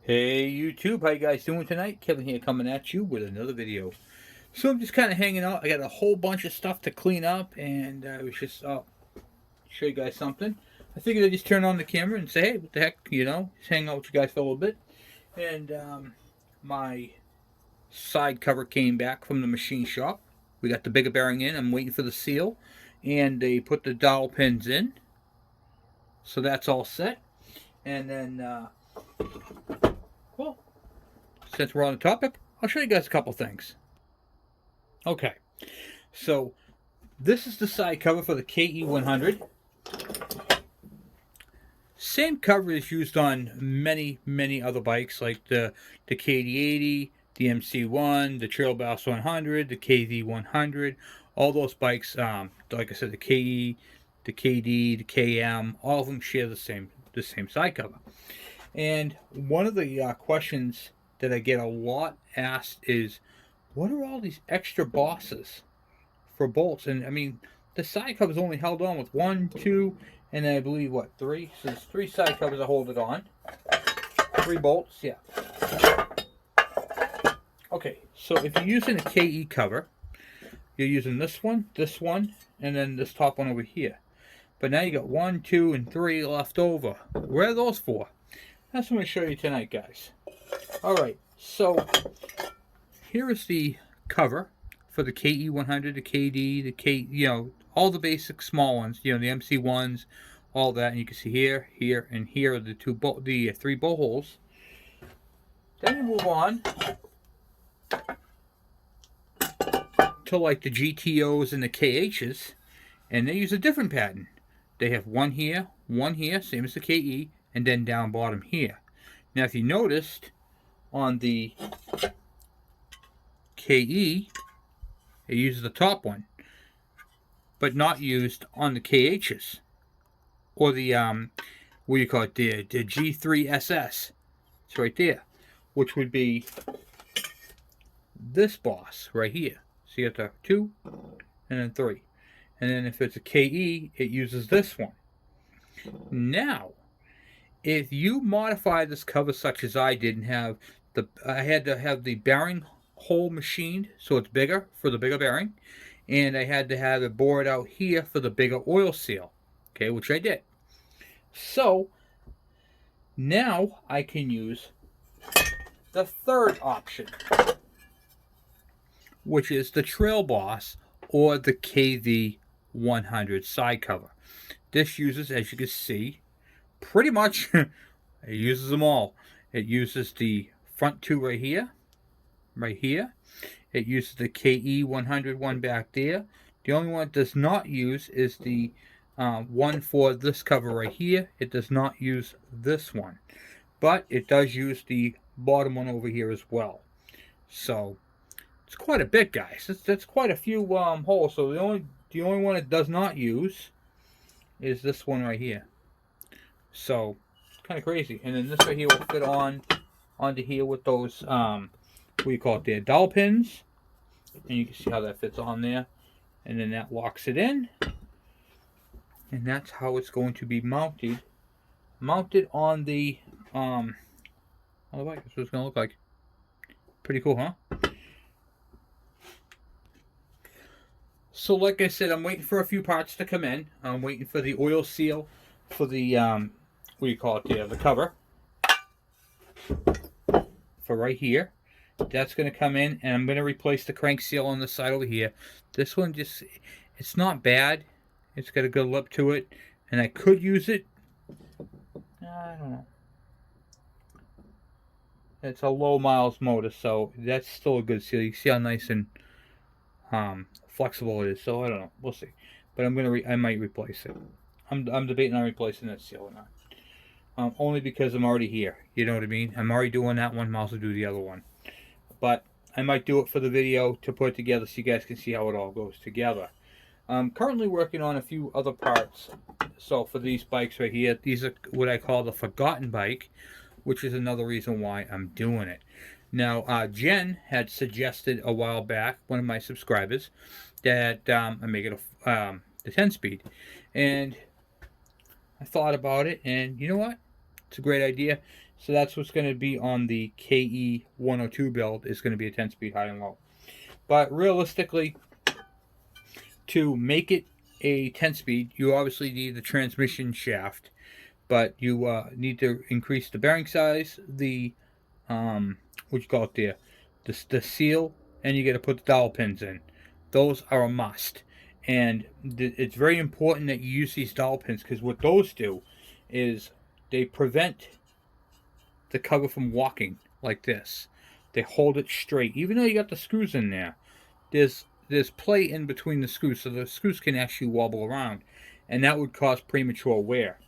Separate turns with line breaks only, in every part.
Hey YouTube, how you guys doing tonight? Kevin here coming at you with another video. So I'm just kind of hanging out. I got a whole bunch of stuff to clean up, and I was just show you guys something. I figured I'd just turn on the camera and say, hey, what the heck, just hang out with you guys for a little bit. And my side cover came back from the machine shop. We got the bigger bearing in. I'm waiting for the seal, and they put the dowel pins in, so that's all set. And then, well, since we're on the topic, I'll show you guys a couple things. Okay, so this is the side cover for the KE100. Same cover is used on many other bikes like the KD80, the MC1, the Trail Bass 100, the KV100. All those bikes, like I said, the KE, the KD, the KM, all of them share the same side cover. And one of the questions that I get a lot asked is, what are all these extra bosses for bolts? And I mean, the side cover is only held on with 1, 2, and I believe what, 3? So there's 3 side covers that hold it on. 3 bolts, yeah. Okay, so if you're using a KE cover, you're using this one, and then this top one over here. But now you got 1, 2, and 3 left over. Where are those for? That's what I'm going to show you tonight, guys. Alright, so here is the cover for the KE100, the KD, the K, all the basic small ones, the MC1s, all that. And you can see here, here, and here are the 3 bolt holes. Then you move on to like the GTOs and the KHs, and they use a different pattern. They have one here, same as the KE, and then down bottom here. Now, if you noticed, on the KE, it uses the top one, but not used on the KHs or the what do you call it? The G3SS. It's right there, which would be this boss right here. So you got the 2 and then 3, and then if it's a KE, it uses this one. Now, if you modify this cover such as I did and have I had to have the bearing hole machined so it's bigger for the bigger bearing, and I had to have it bored out here for the bigger oil seal, okay, which I did. So now I can use the third option, which is the Trail Boss or the KV100 side cover. This uses, as you can see, pretty much it uses them all. It uses the front 2 right here. It uses the KE100 one back there. The only one it does not use is the one for this cover right here. It does not use this one, but it does use the bottom one over here as well. So it's quite a bit, guys. That's quite a few holes. So the only one it does not use is this one right here. So it's kind of crazy. And then this right here will fit onto here with those what do you call it there, dowel pins, and you can see how that fits on there, and then that locks it in, and that's how it's going to be mounted on the bike. That's what it's going to look like. Pretty cool, huh? So like I said, I'm waiting for a few parts to come in. I'm waiting for the oil seal for the what do you call it there, the cover for right here. That's going to come in, and I'm going to replace the crank seal on the side over here. This one just, it's not bad. It's got a good lip to it, and I could use it. I don't know. It's a low miles motor, so that's still a good seal. You can see how nice and flexible it is. So I don't know. We'll see. But I might replace it. I'm debating on replacing that seal or not. Only because I'm already here. You know what I mean? I'm already doing that one. I'll also do the other one. But I might do it for the video to put it together so you guys can see how it all goes together. I'm currently working on a few other parts. So for these bikes right here, these are what I call the forgotten bike, which is another reason why I'm doing it. Now, Jen had suggested a while back, one of my subscribers, that I make it the 10-speed. And I thought about it, and you know what? It's a great idea. So that's what's going to be on the KE102 build, is going to be a 10-speed high and low. But realistically, to make it a 10-speed, you obviously need the transmission shaft, but you need to increase the bearing size, the what you call it there, the seal, and you got to put the dowel pins in. Those are a must, and it's very important that you use these dowel pins, because what those do is they prevent the cover from walking like this. They hold it straight, even though you got the screws in there. There's play in between the screws, so the screws can actually wobble around, and that would cause premature wear.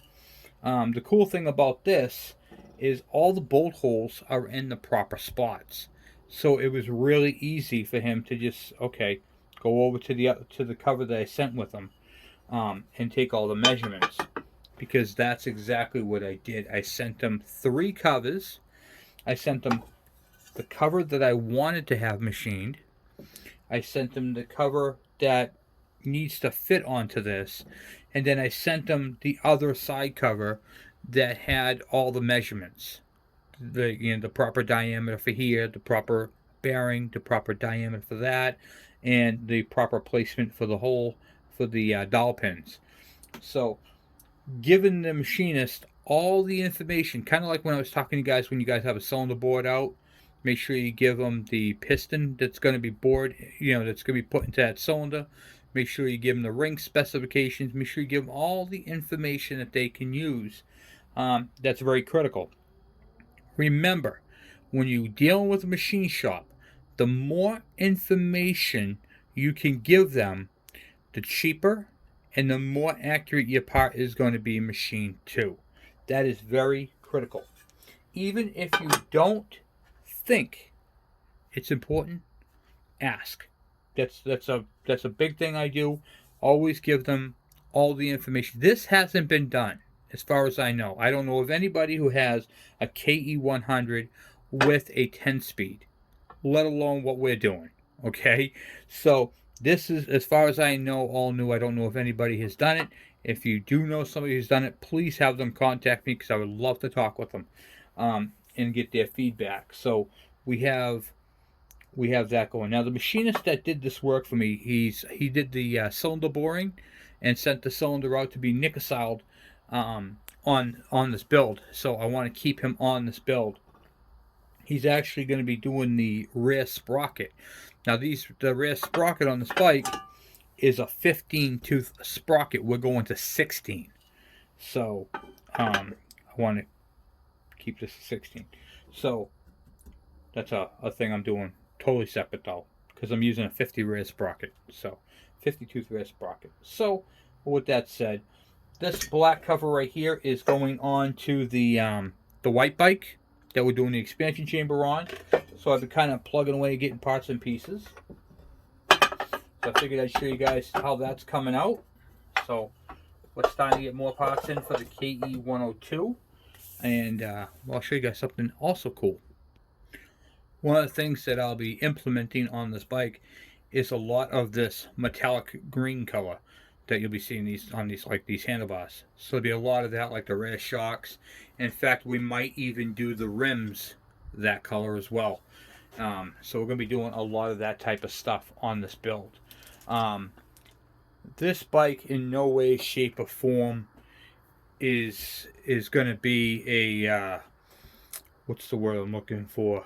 The cool thing about this is all the bolt holes are in the proper spots, so it was really easy for him to just go over to the cover that I sent with him, and take all the measurements, because that's exactly what I did. I sent him 3 covers. I sent him the cover that I wanted to have machined. I sent him the cover that needs to fit onto this, and then I sent them the other side cover that had all the measurements, the proper diameter for here, the proper bearing, the proper diameter for that, and the proper placement for the hole for the dowel pins. So giving the machinist all the information, kind of like when I was talking to you guys, when you guys have a cylinder bored out, make sure you give them the piston that's going to be bored, that's going to be put into that cylinder. Make sure you give them the ring specifications. Make sure you give them all the information that they can use. That's very critical. Remember, when you're dealing with a machine shop, the more information you can give them, the cheaper and the more accurate your part is going to be machined too. That is very critical. Even if you don't think it's important, ask. That's a big thing I do. Always give them all the information. This hasn't been done as far as I know. I don't know of anybody who has a KE100 with a 10-speed, let alone what we're doing. Okay, so this is, as far as I know, all new. I don't know if anybody has done it. If you do know somebody who's done it, please have them contact me, because I would love to talk with them and get their feedback. So we have that going. Now, the machinist that did this work for me, he did the cylinder boring and sent the cylinder out to be nickel on this build. So I want to keep him on this build. He's actually going to be doing the rear sprocket. Now, the rear sprocket on this bike is a 15-tooth sprocket. We're going to 16. So I want to keep this at 16. So that's a thing I'm doing totally separate, though, because I'm using a 50 rear sprocket. So 50-tooth rear sprocket. So with that said, this black cover right here is going on to the white bike that we're doing the expansion chamber on. So I've been kind of plugging away, getting parts and pieces. So I figured I'd show you guys how that's coming out. So let's start to get more parts in for the KE102. And I'll show you guys something also cool. One of the things that I'll be implementing on this bike is a lot of this metallic green color that you'll be seeing on these handlebars. So there'll be a lot of that, like the rear shocks. In fact, we might even do the rims that color as well. So we're going to be doing a lot of that type of stuff on this build. This bike in no way, shape, or form is going to be a what's the word I'm looking for?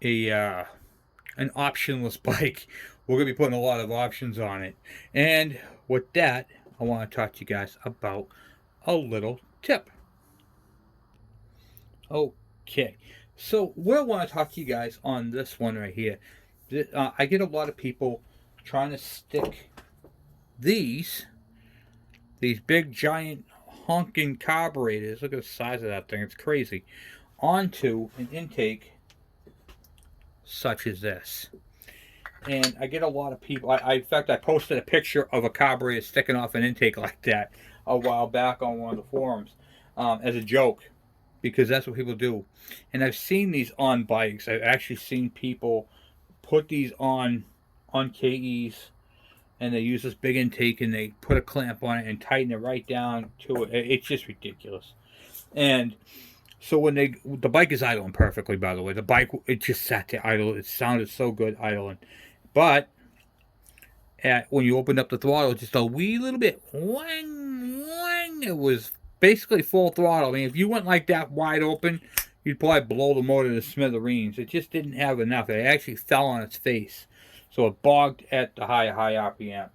An optionless bike. We're going to be putting a lot of options on it. And with that, I want to talk to you guys about a little tip. Okay, so what I want to talk to you guys on this one right here, I get a lot of people trying to stick these big giant honking carburetors, look at the size of that thing, it's crazy, onto an intake such as this. And I get a lot of people, in fact, I posted a picture of a carburetor sticking off an intake like that a while back on one of the forums as a joke, because that's what people do. And I've seen these on bikes. I've actually seen people put these on KEs and they use this big intake and they put a clamp on it and tighten it right down to it. It's just ridiculous. And so when the bike is idling perfectly, by the way, the bike, it just sat there idle. It sounded so good idling, but when you opened up the throttle, just a wee little bit, wang, wang, it was basically full throttle. I mean, if you went like that wide open, you'd probably blow the motor to smithereens. It just didn't have enough. It actually fell on its face, so it bogged at the high RPMs.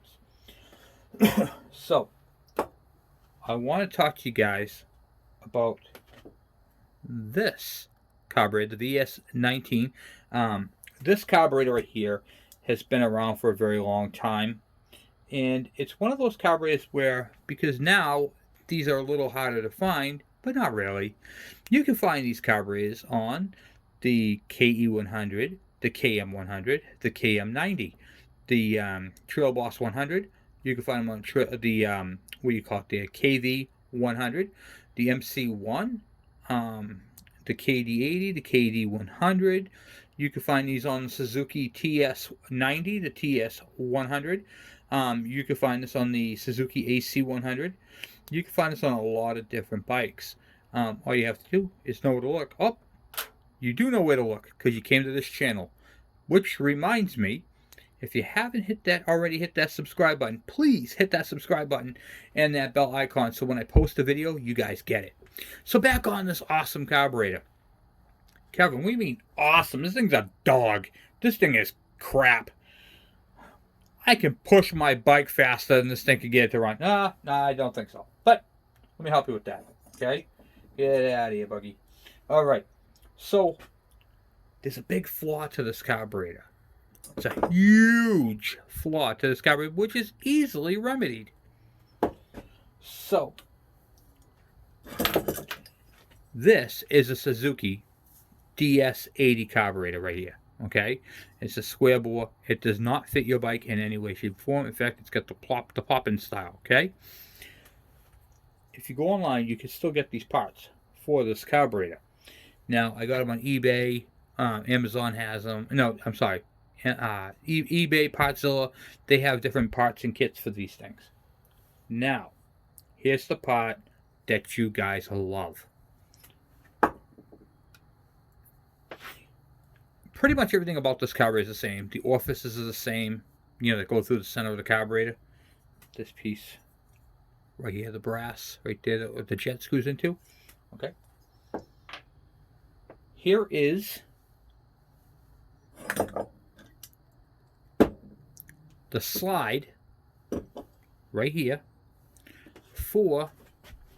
So I want to talk to you guys about this carburetor, the VS19. This carburetor right here has been around for a very long time, and it's one of those carburetors where, because now these are a little harder to find, but not really. You can find these carburetors on the KE100, the KM100, the KM90, the Trail Boss 100. You can find them on the what do you call it, the KV100, the MC1, the KD80, the KD100. You can find these on Suzuki TS90, the TS100. You can find this on the Suzuki AC100. You can find this on a lot of different bikes. All you have to do is know where to look. Oh, you do know where to look because you came to this channel. Which reminds me, if you haven't already hit that subscribe button, please hit that subscribe button and that bell icon so when I post a video, you guys get it. So back on this awesome carburetor. Kevin, what do you mean awesome? This thing's a dog. This thing is crap. I can push my bike faster than this thing can get it to run. Nah, I don't think so. But let me help you with that, okay? Get out of here, buggy. All right. So there's a big flaw to this carburetor. It's a huge flaw to this carburetor, which is easily remedied. So this is a Suzuki DS80 carburetor right here. Okay, it's a square bore. It does not fit your bike in any way, shape, or form. In fact, it's got the pop-in style. Okay, if you go online, you can still get these parts for this carburetor. Now, I got them on eBay. Amazon has them. No, I'm sorry. eBay, Partzilla. They have different parts and kits for these things. Now, here's the part that you guys love. Pretty much everything about this carburetor is the same. The orifices are the same, that go through the center of the carburetor. This piece right here, the brass right there that the jet screws into. Okay. Here is the slide right here for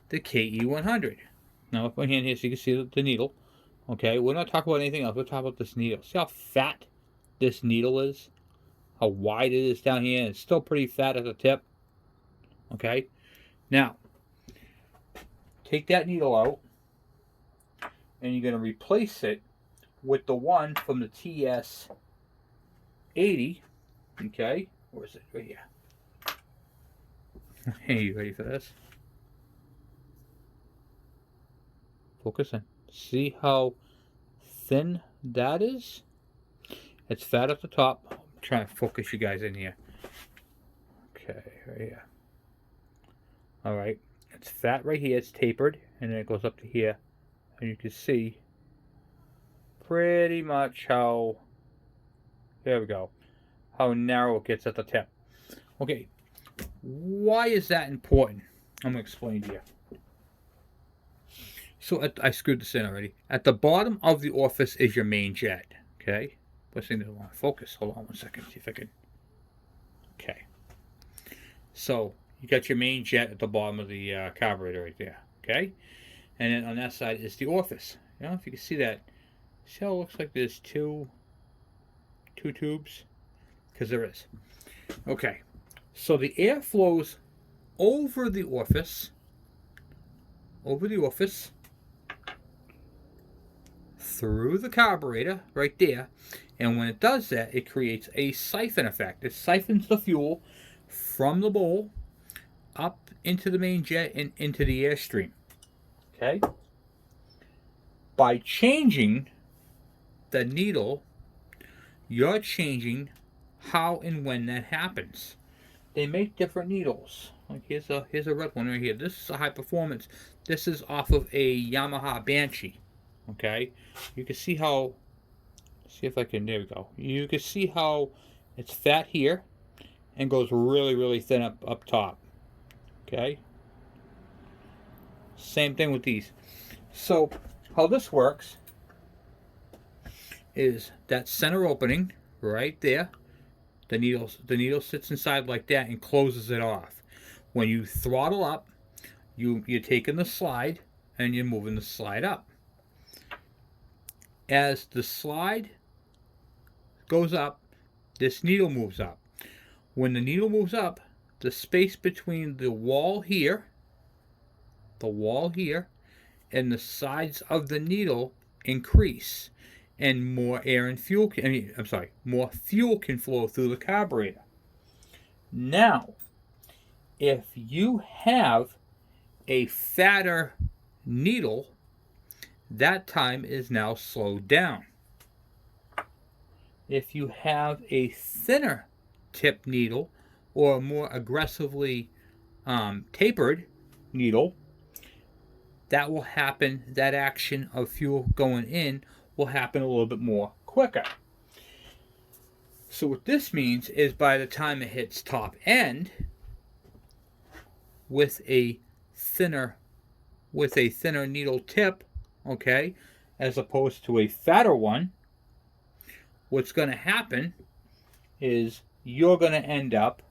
the KE100. Now, with my hand here so you can see the needle. Okay, we're not talking about anything else. We're talking about this needle. See how fat this needle is? How wide it is down here? And it's still pretty fat at the tip. Okay, now take that needle out, and you're going to replace it with the one from the TS80. Okay, where is it? Right here. Hey, you ready for this? Focus in. See how thin that is? It's fat at the top. I'm trying to focus you guys in here. Okay, right here. Alright. It's fat right here. It's tapered. And then it goes up to here. And you can see pretty much how, there we go, how narrow it gets at the tip. Okay. Why is that important? I'm going to explain to you. So I screwed this in already. At the bottom of the orifice is your main jet. Okay. This thing doesn't want to focus. Hold on one second. See if I can. Okay. So you got your main jet at the bottom of the carburetor right there. Okay. And then on that side is the orifice. I don't know if you can see that. See how it looks like there's two tubes? Because there is. Okay. So the air flows over the orifice. Through the carburetor right there, and when it does that, it creates a siphon effect. It siphons the fuel from the bowl up into the main jet and into the airstream. Okay? By changing the needle, you're changing how and when that happens. they make different needles. Like here's a red one right here. This is a high performance. This is off of a Yamaha Banshee. Okay, you can see how. See if I can. There we go. You can see how it's fat here and goes really thin up top. Okay. Same thing with these. So how this works is that center opening right there. The needle sits inside like that and closes it off. When you throttle up, you're taking the slide and you're moving the slide up. As the slide goes up, this needle moves up. When the needle moves up, the space between the wall here, and the sides of the needle increase, and more air and fuel. More fuel can flow through the carburetor. Now, if you have a fatter needle, that time is now slowed down. If you have a thinner tip needle or a more aggressively tapered needle, that will happen, that action of fuel going in will happen a little bit more quicker. So what this means is by the time it hits top end, with a thinner needle tip, okay, as opposed to a fatter one, what's going to happen is you're going to end up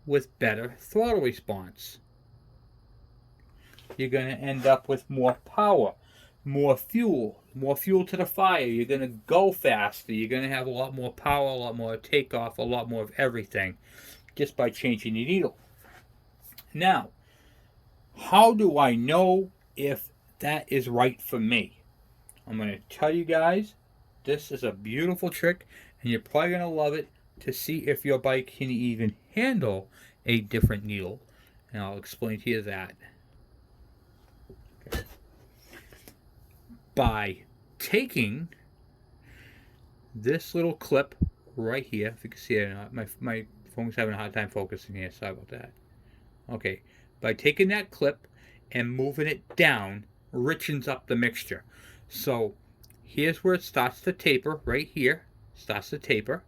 with better throttle response. You're going to end up with more power, more fuel to the fire. You're going to go faster. You're going to have a lot more power, a lot more takeoff, a lot more of everything just by changing the needle. Now, how do I know if that is right for me? I'm going to tell you guys, this is a beautiful trick, and you're probably going to love it to see if your bike can even handle a different needle. And I'll explain to you that. Okay. By taking this little clip right here, if you can see it or not, my phone's having a hard time focusing here, sorry about that. Okay, by taking that clip and moving it down, richens up the mixture. So here's where it starts to taper, right here, starts to taper.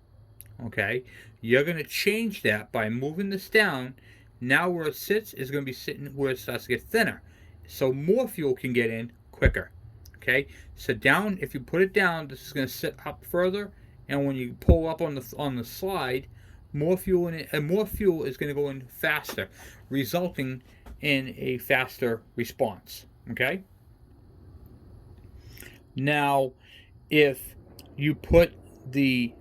Okay, you're going to change that by moving this down. Now where it sits is going to be sitting where it starts to get thinner, so more fuel can get in quicker. Okay, so down, if you put it down, this is going to sit up further, and when you pull up on the slide, more fuel in it, and more fuel is going to go in faster, resulting in a faster response. Okay. Now, if you put the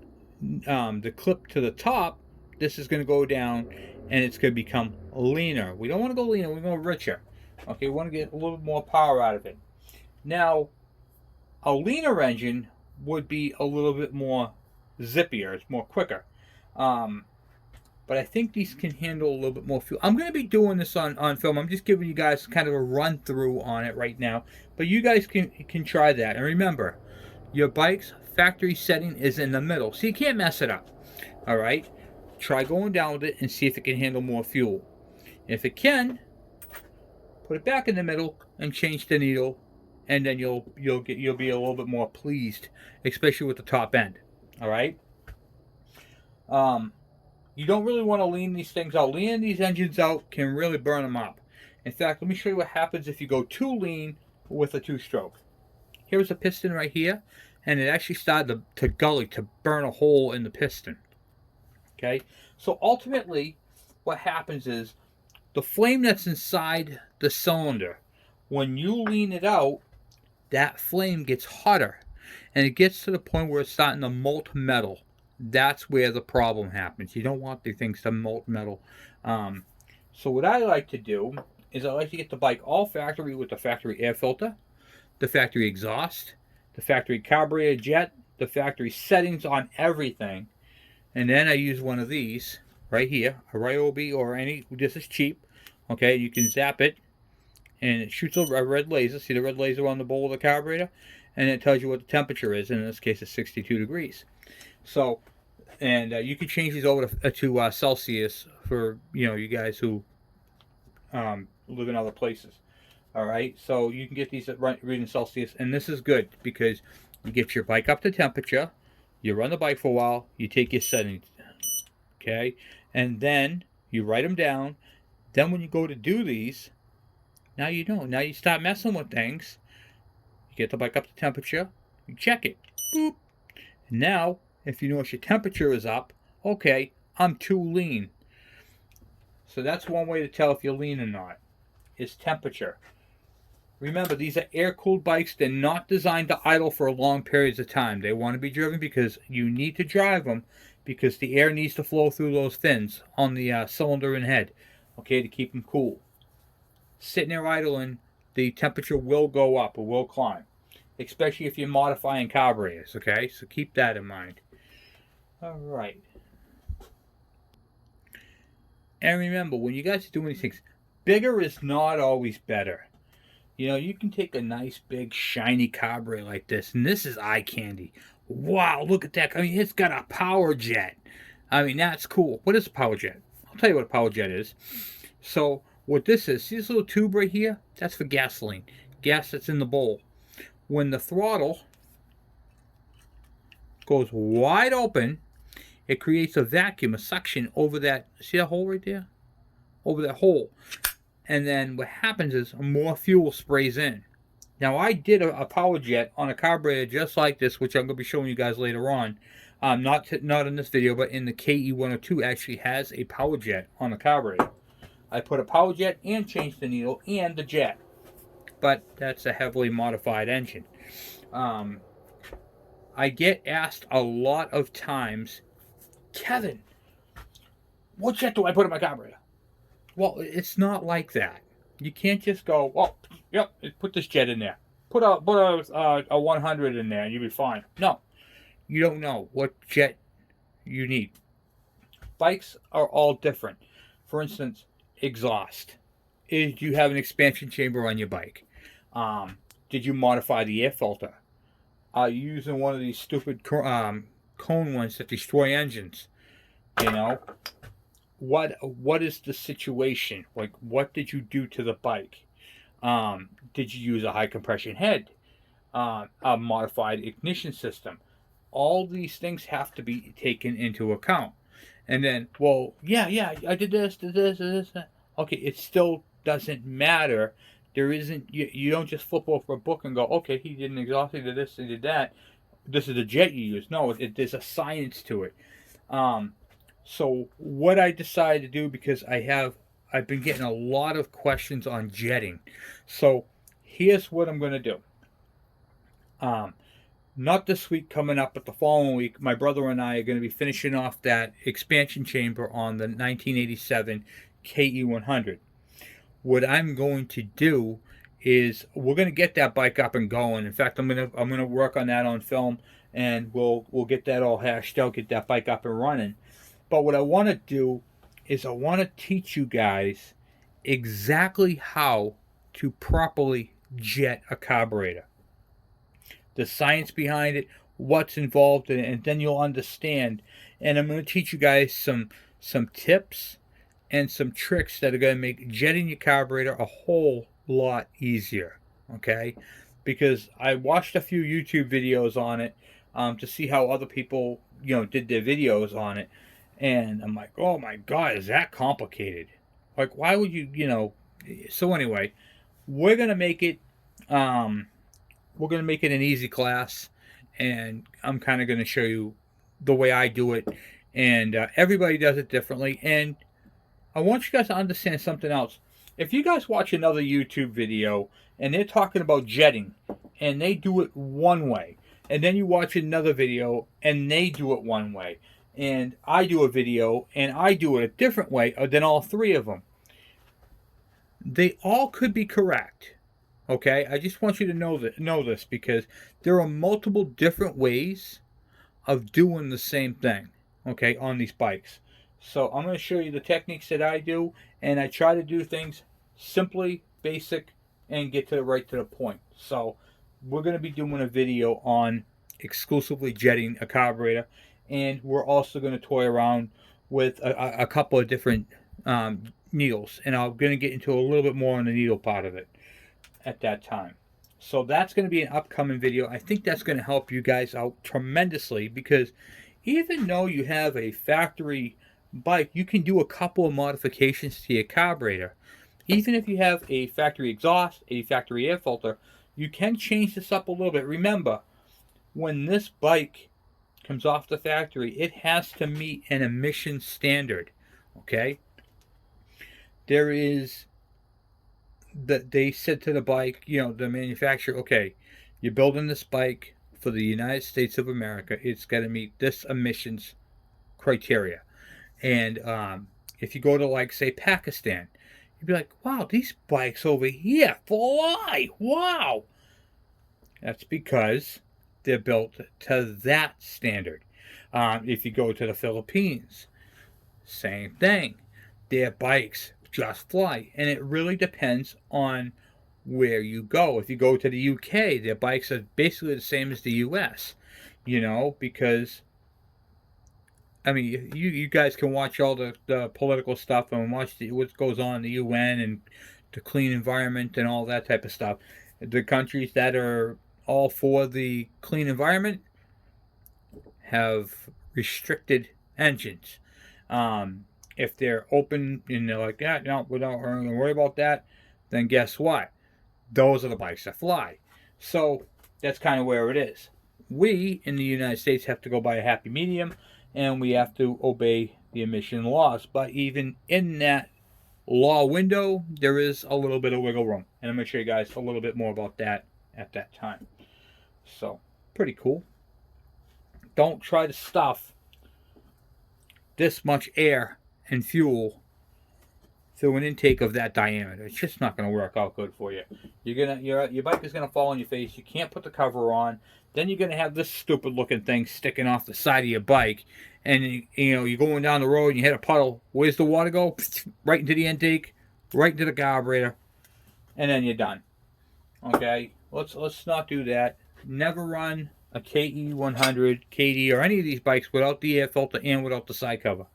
clip to the top, this is going to go down, and it's going to become leaner. We don't want to go leaner; we want to go richer. Okay, we want to get a little more power out of it. Now, a leaner engine would be a little bit more zippier. It's more quicker. But I think these can handle a little bit more fuel. I'm going to be doing this on film. I'm just giving you guys kind of a run through on it right now. But you guys can try that. And remember, your bike's factory setting is in the middle, so you can't mess it up. All right? Try going down with it and see if it can handle more fuel. If it can, put it back in the middle and change the needle, and then you'll be a little bit more pleased, especially with the top end. All right? You don't really want to lean these things out. Leaning these engines out can really burn them up. In fact, let me show you what happens if you go too lean with a two-stroke. Here's a piston right here, and it actually started to gully, to burn a hole in the piston. Okay? So ultimately, what happens is the flame that's inside the cylinder, when you lean it out, that flame gets hotter, and it gets to the point where it's starting to molt metal. That's where the problem happens. You don't want the things to molt metal. So what I like to do is I like to get the bike all factory with the factory air filter, the factory exhaust, the factory carburetor jet, the factory settings on everything. And then I use one of these right here, a Ryobi or any, this is cheap. Okay, you can zap it and it shoots a red laser. See the red laser on the bowl of the carburetor? And it tells you what the temperature is. And in this case, it's 62 degrees. So And you can change these over to Celsius for you guys who live in other places. All right, so you can get these at reading Celsius, and this is good because you get your bike up to temperature, you run the bike for a while, you take your settings, okay, and then you write them down. Then when you go to do these, now you know. Now you start messing with things. You get the bike up to temperature, you check it, boop. Now, if you notice your temperature is up, okay, I'm too lean. So that's one way to tell if you're lean or not, is temperature. Remember, these are air-cooled bikes. They're not designed to idle for long periods of time. They want to be driven because you need to drive them because the air needs to flow through those fins on the cylinder and head, okay, to keep them cool. Sitting there idling, the temperature will go up or will climb, especially if you're modifying carburetors, okay? So keep that in mind. All right. And remember, when you guys are doing these things, bigger is not always better. You can take a nice big shiny carburetor like this, and this is eye candy. Wow, look at that. I mean, it's got a power jet. I mean, that's cool. What is a power jet? I'll tell you what a power jet is. So, what this is, see this little tube right here? That's for gasoline. Gas that's in the bowl. When the throttle goes wide open, it creates a vacuum, a suction over that. See that hole right there? Over that hole. And then what happens is more fuel sprays in. Now I did a power jet on a carburetor just like this, which I'm going to be showing you guys later on. Not in this video, but in the KE102 actually has a power jet on the carburetor. I put a power jet and changed the needle and the jet, but that's a heavily modified engine. I get asked a lot of times, Kevin, what jet do I put in my carburetor? Well, it's not like that. You can't just go, well, yep, put this jet in there. Put a 100 in there and you'll be fine. No, you don't know what jet you need. Bikes are all different. For instance, exhaust. Do you have an expansion chamber on your bike? Did you modify the air filter? Are you using one of these stupid cone ones that destroy engines? What is the situation? Like, what did you do to the bike? Did you use a high compression head? A modified ignition system? All these things have to be taken into account. And then, well, yeah, I did this. Okay, it still doesn't matter. There isn't, you don't just flip over a book and go, okay, he did an exhaust, he did this, he did that. This is the jet you use. No, there's a science to it. So what I decided to do, because I've been getting a lot of questions on jetting. So here's what I'm going to do. Not this week coming up, but the following week, my brother and I are going to be finishing off that expansion chamber on the 1987 KE100. What I'm going to do is we're going to get that bike up and going. In fact, I'm going to work on that on film, and we'll get that all hashed out, get that bike up and running. But what I want to do is I want to teach you guys exactly how to properly jet a carburetor. The science behind it, what's involved in it, and then you'll understand. And I'm going to teach you guys some tips and some tricks that are going to make jetting your carburetor a whole lot easier. Okay? Because I watched a few YouTube videos on it to see how other people, did their videos on it. And I'm like, oh my God, is that complicated? Like, why would you, So anyway, we're gonna make it an easy class, and I'm kind of gonna show you the way I do it, and everybody does it differently. And I want you guys to understand something else. If you guys watch another YouTube video and they're talking about jetting, and they do it one way, and then you watch another video and they do it one way, and I do a video and I do it a different way than all three of them, they all could be correct. Okay, I just want you to know this because there are multiple different ways of doing the same thing, okay, on these bikes. So I'm going to show you the techniques that I do, and I try to do things simply, basic, and get right to the point. So we're going to be doing a video on exclusively jetting a carburetor, and we're also going to toy around with a couple of different needles, and I'm going to get into a little bit more on the needle part of it at that time. So that's going to be an upcoming video. I think that's going to help you guys out tremendously, because even though you have a factory bike, you can do a couple of modifications to your carburetor. Even if you have a factory exhaust, a factory air filter, you can change this up a little bit. Remember, when this bike comes off the factory, it has to meet an emission standard. Okay? There is that they said to the bike, the manufacturer, okay, you're building this bike for the United States of America. It's got to meet this emissions criteria. And if you go to, like, say, Pakistan, you'd be like, wow, these bikes over here fly. Wow. That's because they're built to that standard. If you go to the Philippines, same thing. Their bikes just fly. And it really depends on where you go. If you go to the UK, their bikes are basically the same as the US, because, I mean, you guys can watch all the political stuff and watch what goes on in the UN and the clean environment and all that type of stuff. The countries that are all for the clean environment have restricted engines. If they're open and they're like, yeah, no, we're not going to worry about that, then guess what? Those are the bikes that fly. So that's kind of where it is. We in the United States have to go by a happy medium, and we have to obey the emission laws. But even in that law window, there is a little bit of wiggle room. And I'm going to show you guys a little bit more about that at that time. So, pretty cool. Don't try to stuff this much air and fuel through an intake of that diameter. It's just not going to work out good for you. Your bike is going to fall on your face. You can't put the cover on. Then you're going to have this stupid looking thing sticking off the side of your bike, and you're going down the road and you hit a puddle. Where's the water go? Right into the intake, right into the carburetor, and then you're done. Okay, let's not do that. Never run a KE100, KD, or any of these bikes without the air filter and without the side cover.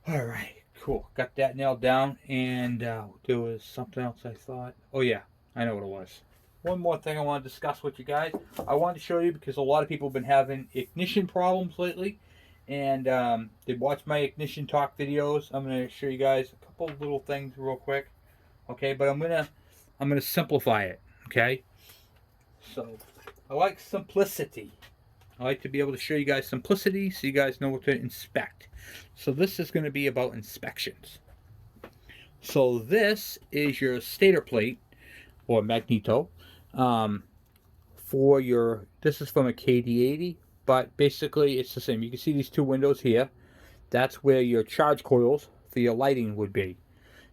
All right. Cool. Got that nailed down. And there was something else I thought. Oh, yeah. I know what it was. One more thing I want to discuss with you guys. I wanted to show you because a lot of people have been having ignition problems lately. And they watch my ignition talk videos. I'm going to show you guys a couple little things real quick. Okay. But I'm gonna simplify it. Okay. So I like simplicity. I like to be able to show you guys simplicity so you guys know what to inspect. So this is going to be about inspections. So this is your stator plate or magneto for your, this is from a KD80, but basically it's the same. You can see these two windows here. That's where your charge coils for your lighting would be.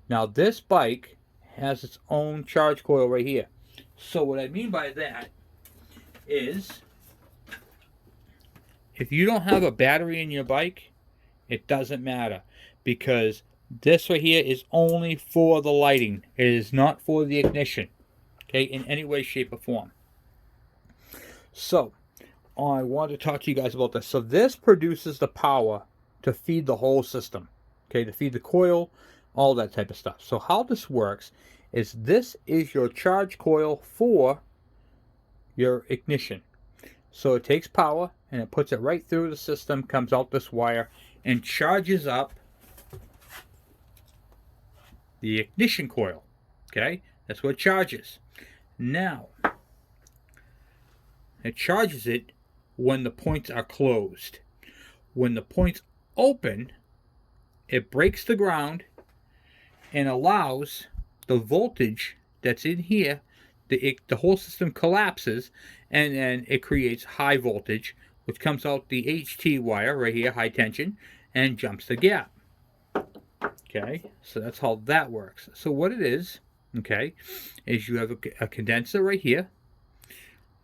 Now this bike has its own charge coil right here. So what I mean by that is, if you don't have a battery in your bike, it doesn't matter, because this right here is only for the lighting. It is not for the ignition, okay, in any way, shape, or form. So I want to talk to you guys about this. So this produces the power to feed the whole system, okay, to feed the coil, all that type of stuff. So how this works is, this is your charge coil for your ignition. So it takes power and it puts it right through the system, comes out this wire, and charges up the ignition coil. Okay, that's what it charges. Now, it charges it when the points are closed. When the points open, it breaks the ground and allows the voltage that's in here, the whole system collapses, and then it creates high voltage, which comes out the HT wire right here, high tension, and jumps the gap. Okay, so that's how that works. So what it is, okay, is you have a condenser right here.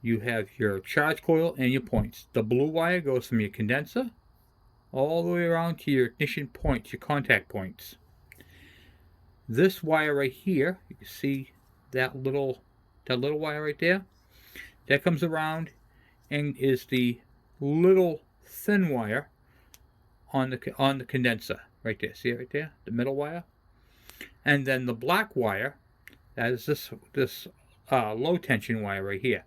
You have your charge coil and your points. The blue wire goes from your condenser all the way around to your ignition points, your contact points. This wire right here, you can see that little wire right there, that comes around and is the little thin wire on the condenser right there. See it right there, the middle wire, and then the black wire, that is this low tension wire right here.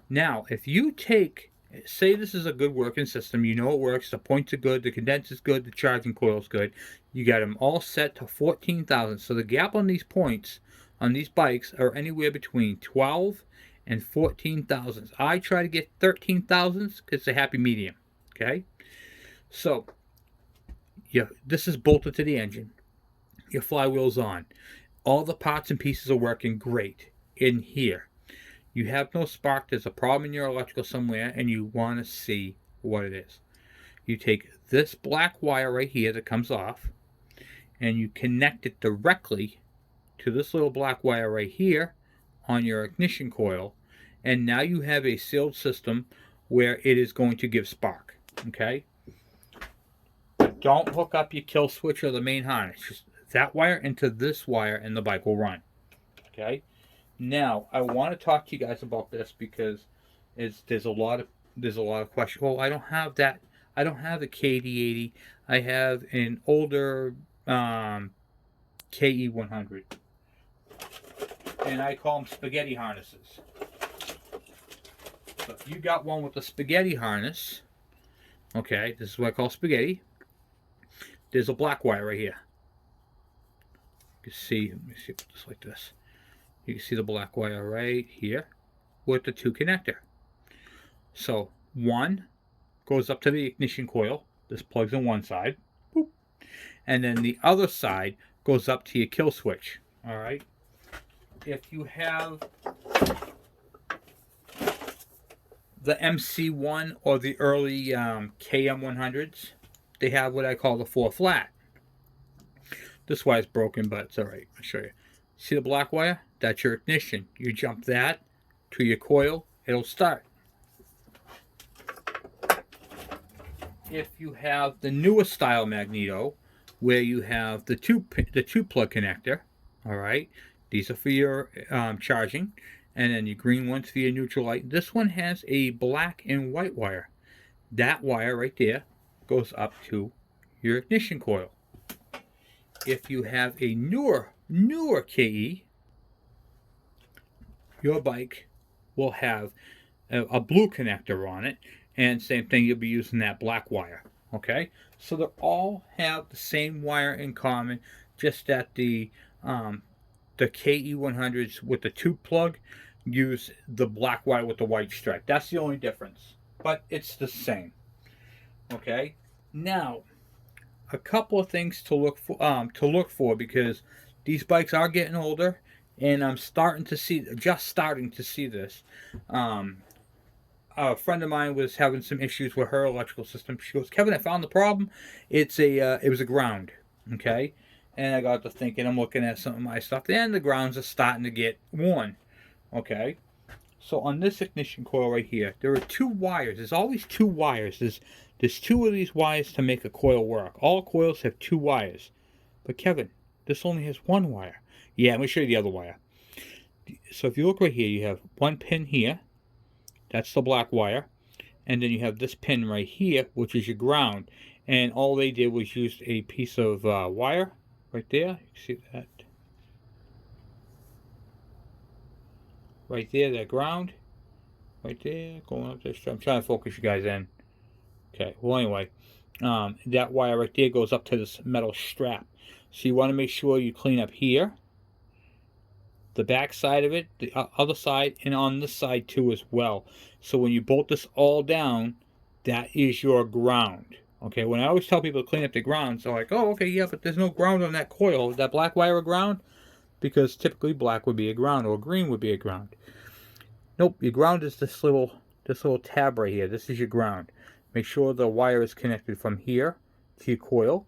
Now, if you take, say this is a good working system, you know it works, the points are good, the condenser's good, the charging coil's good, you got them all set to 14,000. So the gap on these points on these bikes are anywhere between 12 and 14 thousandths. I try to get 13 thousandths because it's a happy medium. Okay, so yeah, this is bolted to the engine. Your flywheel's on. All the parts and pieces are working great in here. You have no spark. There's a problem in your electrical somewhere, and you want to see what it is. You take this black wire right here that comes off, and you connect it directly to this little black wire right here on your ignition coil, and now you have a sealed system where it is going to give spark. Okay? Don't hook up your kill switch or the main harness. Just that wire into this wire, and the bike will run. Okay? Now, I want to talk to you guys about this because there's a lot of questions. Well, I don't have that. I don't have a KD80. I have an older KE100, and I call them spaghetti harnesses. So if you got one with a spaghetti harness, okay, this is what I call spaghetti. There's a black wire right here. You can see. Let me see, just like this. You can see the black wire right here with the 2 connector. So one goes up to the ignition coil. This plugs in one side. Boop. And then the other side goes up to your kill switch. All right. If you have the MC1 or the early KM100s, they have what I call the 4 flat. This wire's broken, but it's all right. I'll show you. See the black wire? That's your ignition. You jump that to your coil, it'll start. If you have the newer style magneto, where you have the two plug connector, all right, these are for your charging, and then your green one's for your neutral light. This one has a black and white wire. That wire right there goes up to your ignition coil. If you have a newer KE, your bike will have a blue connector on it, and same thing, you'll be using that black wire. Okay, so they all have the same wire in common, just that the KE100s with the 2 plug use the black wire with the white stripe. That's the only difference, but it's the same. Okay, now a couple of things to look for because these bikes are getting older, and I'm just starting to see this. A friend of mine was having some issues with her electrical system. She goes, "Kevin, I found the problem. It was a ground." Okay, and I got to thinking. I'm looking at some of my stuff, and the grounds are starting to get worn. Okay, so on this ignition coil right here, there are 2 wires. There's always 2 wires. There's 2 of these wires to make a coil work. All coils have 2 wires. But Kevin, this only has 1 wire. Yeah, let me show you the other wire. So if you look right here, you have 1 pin here. That's the black wire. And then you have this pin right here, which is your ground. And all they did was use a piece of wire right there. You see that? Right there, that ground. Right there, going up this. I'm trying to focus you guys in. Okay, well anyway, that wire right there goes up to this metal strap. So you want to make sure you clean up here, the back side of it, the other side, and on this side too as well. So when you bolt this all down, that is your ground. Okay, when I always tell people to clean up the ground, they're like, oh, okay, yeah, but there's no ground on that coil. Is that black wire a ground? Because typically black would be a ground or green would be a ground. Nope, your ground is this little tab right here. This is your ground. Make sure the wire is connected from here to your coil.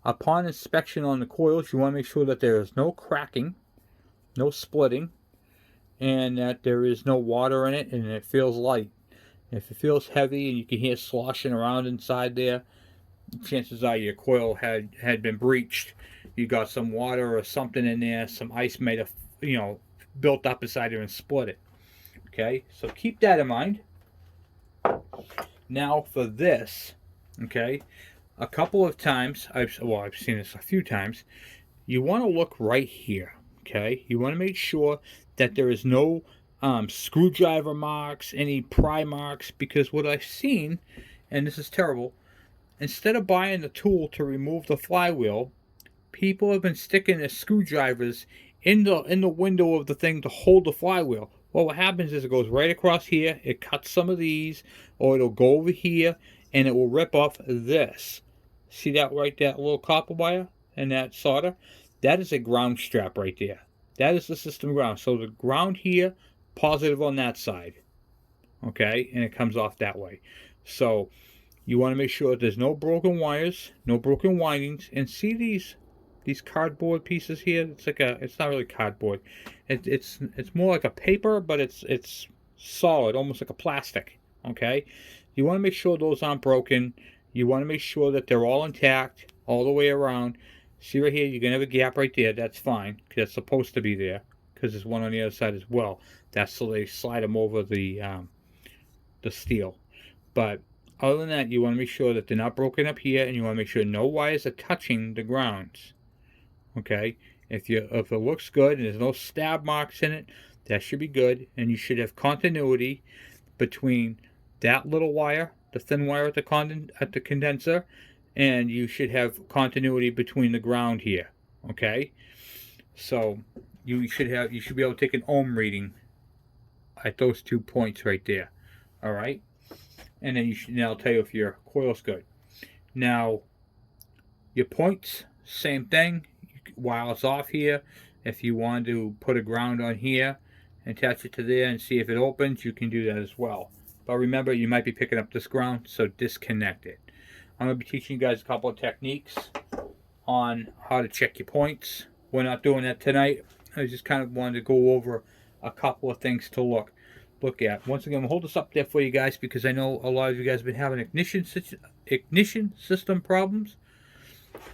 Upon inspection on the coils, you want to make sure that there is no cracking, no splitting, and that there is no water in it and it feels light. If it feels heavy and you can hear sloshing around inside there, chances are your coil had been breached. You got some water or something in there, some ice may have, built up inside there and split it. Okay, so keep that in mind. Now for this, okay, a couple of times, I've seen this a few times, you want to look right here, okay? You want to make sure that there is no screwdriver marks, any pry marks, because what I've seen, and this is terrible, instead of buying the tool to remove the flywheel, people have been sticking their screwdrivers in the window of the thing to hold the flywheel. Well, what happens is it goes right across here, it cuts some of these, or it'll go over here, and it will rip off this. See that right, that little copper wire and that solder? That is a ground strap right there. That is the system ground. So the ground here, positive on that side. Okay, and it comes off that way. So you want to make sure there's no broken wires, no broken windings, and see these cardboard pieces here. It's like it's not really cardboard. It's more like a paper, but it's solid, almost like a plastic. Okay, you want to make sure those aren't broken. You want to make sure that they're all intact all the way around. See right here, you're gonna have a gap right there. That's fine, because it's supposed to be there, because there's one on the other side as well. That's so they slide them over the steel. But other than that, you want to make sure that they're not broken up here, and you want to make sure no wires are touching the grounds. Okay, if it looks good and there's no stab marks in it, that should be good, and you should have continuity between that little wire, the thin wire at the condenser, and you should have continuity between the ground here. Okay, so you should be able to take an ohm reading at those 2 points right there. All right, and then now tell you if your coil's good. Now your points, same thing. While it's off here, if you want to put a ground on here and attach it to there and see if it opens, you can do that as well. But remember, you might be picking up this ground, so disconnect it. I'm going to be teaching you guys a couple of techniques on how to check your points. We're not doing that tonight. I just kind of wanted to go over a couple of things to look at. Once again, we'll hold this up there for you guys, because I know a lot of you guys have been having ignition system problems.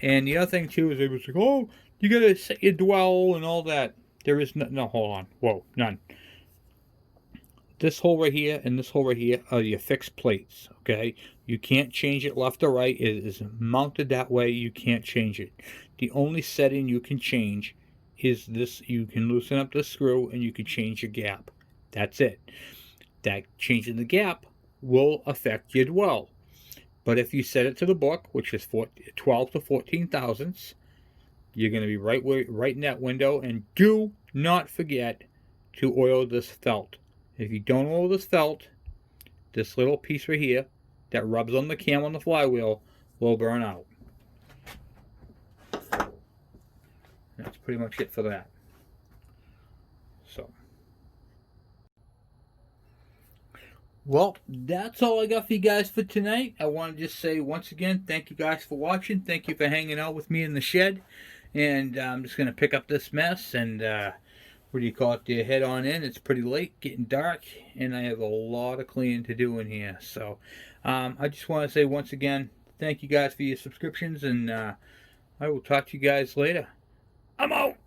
And the other thing too is it was like, oh, you gotta set your dwell and all that. There is no, hold on, whoa, none. This hole right here and this hole right here are your fixed plates. Okay, you can't change it left or right. It is mounted that way. You can't change it. The only setting you can change is this. You can loosen up the screw and you can change your gap. That's it. That changing the gap will affect your dwell. But if you set it to the book, which is 12 to 14 thousandths, you're going to be right in that window. And do not forget to oil this felt. If you don't oil this felt, this little piece right here that rubs on the cam on the flywheel will burn out. That's pretty much it for that. So, well, that's all I got for you guys for tonight. I want to just say once again, thank you guys for watching. Thank you for hanging out with me in the shed. And I'm just going to pick up this mess and, what do you call it, head on in. It's pretty late, getting dark, and I have a lot of cleaning to do in here. So, I just want to say once again, thank you guys for your subscriptions, and I will talk to you guys later. I'm out!